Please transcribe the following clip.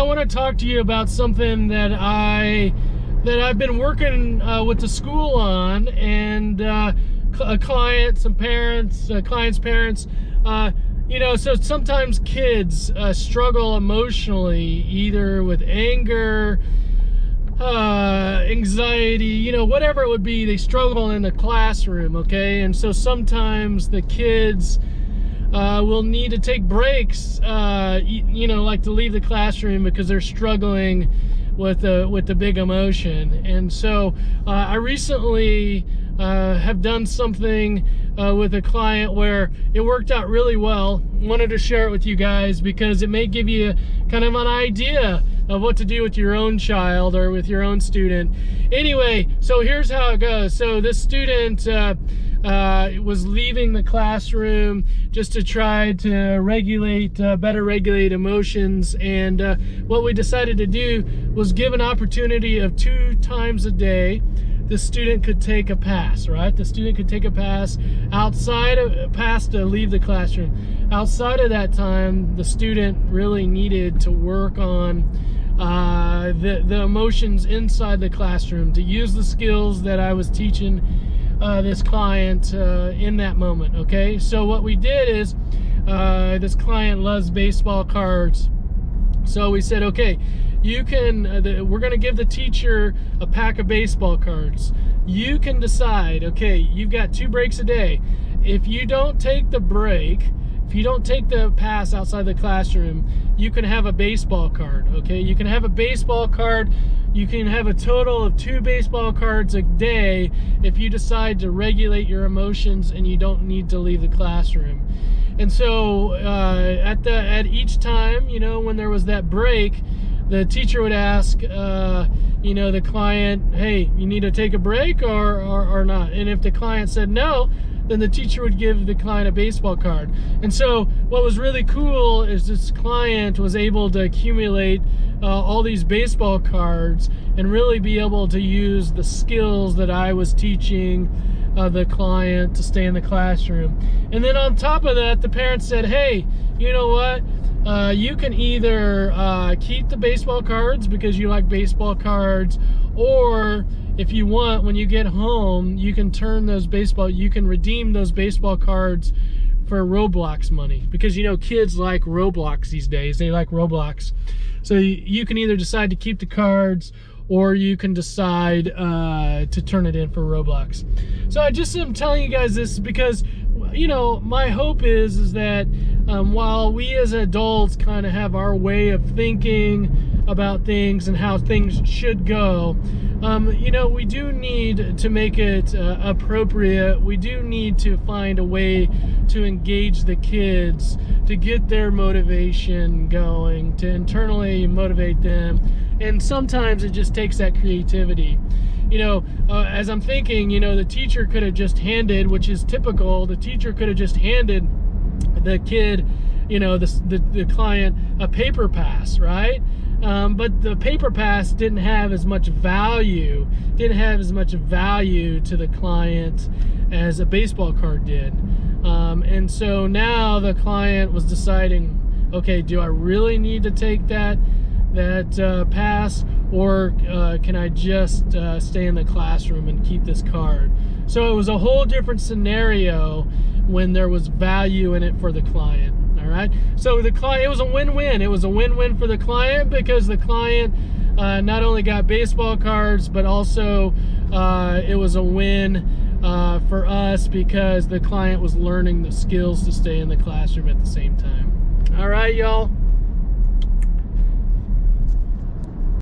want to talk to you about something that I've been working with the school on, and a client, some parents, clients' parents. You know, so sometimes kids struggle emotionally, either with anger, anxiety, you know, whatever it would be. They struggle in the classroom, okay? And so sometimes the kids will need to take breaks, you know, like to leave the classroom because they're struggling with the big emotion. And so I recently have done something with a client where it worked out really well. Wanted to share it with you guys because it may give you kind of an idea of what to do with your own child or with your own student. Anyway, so here's how it goes. So this student was leaving the classroom just to try to better regulate emotions, and what we decided to do was give an opportunity of 2 times a day the student could take a pass, right? The student could take a pass to leave the classroom. Outside of that time, the student really needed to work on the emotions inside the classroom, to use the skills that I was teaching this client in that moment, okay? So what we did is, this client loves baseball cards. So we said, okay, you can, we're gonna give the teacher a pack of baseball cards. You can decide, okay, you've got 2 breaks a day. If you don't take the break, if you don't take the pass outside the classroom, you can have a baseball card, okay? You can have a baseball card. You can have a total of 2 baseball cards a day if you decide to regulate your emotions and you don't need to leave the classroom. And so at each time, you know, when there was that break, the teacher would ask, you know, the client, hey, you need to take a break or not? And if the client said no, then the teacher would give the client a baseball card. And so what was really cool is this client was able to accumulate all these baseball cards and really be able to use the skills that I was teaching the client to stay in the classroom. And then on top of that, the parents said, hey, you know what? You can either keep the baseball cards because you like baseball cards, or if you want, when you get home, you can redeem those baseball cards for Roblox money, because you know kids like Roblox these days. They like Roblox. So you can either decide to keep the cards, or you can decide to turn it in for Roblox. So I just am telling you guys this because, you know, my hope is that while we as adults kind of have our way of thinking about things and how things should go, you know, we do need to make it appropriate. We do need to find a way to engage the kids, to get their motivation going, to internally motivate them. And sometimes it just takes that creativity. You know, as I'm thinking, you know, the teacher could have just handed, which is typical, the teacher could have just handed the kid, you know, the client a paper pass, right? But the paper pass didn't have as much value, to the client as a baseball card did. And so now the client was deciding, okay, do I really need to take that pass, or can I just stay in the classroom and keep this card? So it was a whole different scenario when there was value in it for the client. All right, so the client, it was a win-win. It was a win-win for the client because the client not only got baseball cards, but also it was a win for us because the client was learning the skills to stay in the classroom at the same time. All right, y'all.